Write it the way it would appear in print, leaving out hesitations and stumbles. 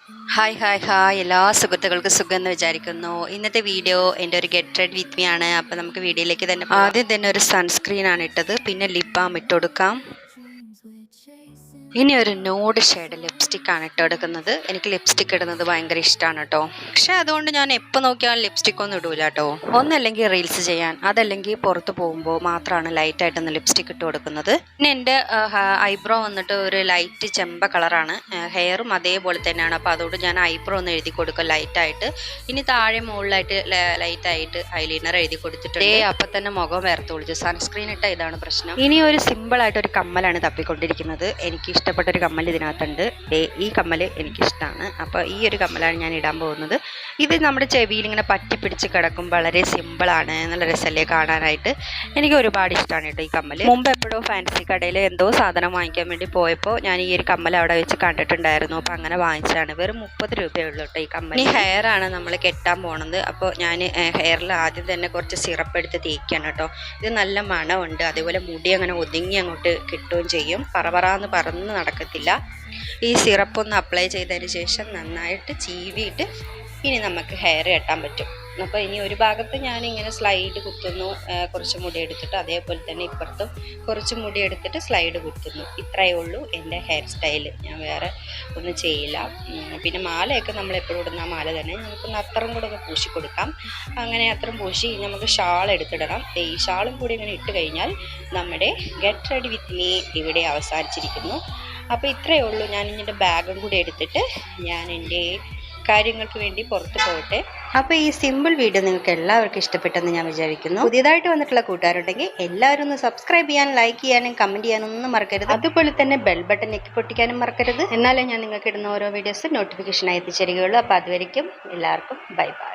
Hi hi hi എല്ലാ സുഹൃത്തുക്കൾക്കും സുഖം എന്ന് വിചാരിക്കുന്നു. ഇന്നത്തെ വീഡിയോ എൻ്റെ ഒരു ഗെറ്റ് റെഡ് വിത്ത് മീ ആണ്. അപ്പോൾ നമുക്ക് വീഡിയോയിലേക്ക് തന്നെ ആദ്യം തന്നെ ഒരു സൺസ്ക്രീൻ ആണ് ഇട്ടത്, പിന്നെ ലിപ് ബാം ഇട്ട് കൊടുക്കാം. ഇനി ഒരു നോഡ് ഷെയ്ഡ് ലിപ്സ്റ്റിക് ആണ് ഇട്ട് കൊടുക്കുന്നത്. എനിക്ക് ലിപ്സ്റ്റിക് ഇടുന്നത് ഭയങ്കര ഇഷ്ടമാണ് കേട്ടോ. പക്ഷെ അതുകൊണ്ട് ഞാൻ എപ്പോൾ നോക്കിയാലും ലിപ്സ്റ്റിക് ഒന്നും ഇടൂല കേട്ടോ. ഒന്നല്ലെങ്കിൽ റീൽസ് ചെയ്യാൻ, അതല്ലെങ്കിൽ പുറത്ത് പോകുമ്പോൾ മാത്രമാണ് ലൈറ്റായിട്ടൊന്ന് ലിപ്സ്റ്റിക് ഇട്ട് കൊടുക്കുന്നത്. പിന്നെ എൻ്റെ ഐബ്രോ വന്നിട്ട് ഒരു ലൈറ്റ് ചെമ്പ കളറാണ്, ഹെയറും അതേപോലെ തന്നെയാണ്. അപ്പോൾ അതുകൊണ്ട് ഞാൻ ഐബ്രോ ഒന്ന് എഴുതി കൊടുക്കും ലൈറ്റായിട്ട്. ഇനി താഴെ മുകളിലായിട്ട് ലൈറ്റായിട്ട് ഐലൈനർ എഴുതി കൊടുത്തിട്ടുണ്ട്. അപ്പം തന്നെ മുഖം വേർത്ത് വിളിച്ചു. സൺസ്ക്രീൻ ഇട്ട ഇതാണ് പ്രശ്നം. ഇനി ഒരു സിമ്പിളായിട്ട് ഒരു കമ്മലാണ് തപ്പിക്കൊണ്ടിരിക്കുന്നത്. എനിക്ക് ഇഷ്ടപ്പെട്ടൊരു കമ്മൽ ഇതിനകത്തുണ്ട്. ഈ കമ്മൽ എനിക്കിഷ്ടമാണ്. അപ്പോൾ ഈ ഒരു കമ്മലാണ് ഞാൻ ഇടാൻ പോകുന്നത്. ഇത് നമ്മുടെ ചെവിയിൽ ഇങ്ങനെ പറ്റിപ്പിടിച്ച് കിടക്കും, വളരെ സിമ്പിളാണ്, നല്ല രസമല്ലേ കാണാനായിട്ട്. എനിക്ക് ഒരുപാട് ഇഷ്ടമാണ് കേട്ടോ ഈ കമ്മൽ. മുമ്പ് എപ്പോഴും ഫാൻസി കടയിൽ എന്തോ സാധനം വാങ്ങിക്കാൻ വേണ്ടി പോയപ്പോൾ ഞാൻ ഈ ഒരു കമ്മൽ അവിടെ വെച്ച് കണ്ടിട്ടുണ്ടായിരുന്നു. അപ്പോൾ അങ്ങനെ വാങ്ങിച്ചതാണ്. വെറും 30 രൂപയേ ഉള്ളൂ കേട്ടോ ഈ കമ്മൽ. ഈ ഹെയർ ആണ് നമ്മൾ കെട്ടാൻ പോണത്. അപ്പോൾ ഞാൻ ഹെയറിൽ ആദ്യം തന്നെ കുറച്ച് സിറപ്പ് എടുത്ത് തേക്കുകയാണ് കേട്ടോ. ഇത് നല്ല മണമുണ്ട്, അതേപോലെ മുടി അങ്ങനെ ഒതുങ്ങി അങ്ങോട്ട് കിട്ടുകയും ചെയ്യും. പറന്ന് പറന്ന് നടക്കത്തില്ല. ഈ സിറപ്പ് ഒന്ന് അപ്ലൈ ചെയ്തതിന് ശേഷം നന്നായിട്ട് ചീവിയിട്ട് ഇനി നമുക്ക് ഹെയർ കെട്ടാൻ പറ്റും. അപ്പോൾ ഇനി ഒരു ഭാഗത്ത് ഞാനിങ്ങനെ സ്ലൈഡ് കുത്തുന്നു, കുറച്ച് മുടി എടുത്തിട്ട്, അതേപോലെ തന്നെ ഇപ്പുറത്തും കുറച്ച് മുടി എടുത്തിട്ട് സ്ലൈഡ് കുത്തുന്നു. ഇത്രയേ ഉള്ളൂ എൻ്റെ ഹെയർ സ്റ്റൈൽ. ഞാൻ വേറെ ഒന്നും ചെയ്യില്ല. പിന്നെ മാലയൊക്കെ നമ്മൾ എപ്പോഴും ഇടുന്ന മാല തന്നെ നമുക്കൊന്ന് അത്രയും കൂടെ ഒന്ന് പൂശി കൊടുക്കാം. അങ്ങനെ അത്രയും പൂശി നമുക്ക് ഷാൾ എടുത്തിടണം. ഈ ഷാളും കൂടി ഇങ്ങനെ ഇട്ട് കഴിഞ്ഞാൽ നമ്മുടെ ഗെറ്റ് റെഡി വിത്ത് മീ ഇവിടെ അവസാനിച്ചിരിക്കുന്നു. അപ്പോൾ ഇത്രയേ ഉള്ളൂ. ഞാൻ ഇതിൻ്റെ ബാഗും കൂടി എടുത്തിട്ട് ഞാൻ എൻ്റെ കാര്യങ്ങൾക്ക് വേണ്ടി പുറത്ത് പോകട്ടെ. അപ്പോൾ ഈ സിമ്പിൾ വീഡിയോ നിങ്ങൾക്ക് എല്ലാവർക്കും ഇഷ്ടപ്പെട്ടെന്ന് ഞാൻ വിചാരിക്കുന്നു. പുതിയതായിട്ട് വന്നിട്ടുള്ള കൂട്ടുകാരുണ്ടെങ്കിൽ എല്ലാവരും ഒന്ന് സബ്സ്ക്രൈബ് ചെയ്യാനും ലൈക്ക് ചെയ്യാനും കമൻറ്റ് ചെയ്യാനും ഒന്നും മറക്കരുത്. അതുപോലെ തന്നെ ബെൽ ബട്ടൺ ഞെക്കി പൊട്ടിക്കാനും മറക്കരുത്. എന്നാലേ ഞാൻ നിങ്ങൾക്ക് ഇടുന്ന ഓരോ വീഡിയോസ് നോട്ടിഫിക്കേഷനായി എത്തിച്ചേരുകയുള്ളൂ. അപ്പോൾ അതുവരെയ്ക്കും എല്ലാവർക്കും ബൈ ബൈ.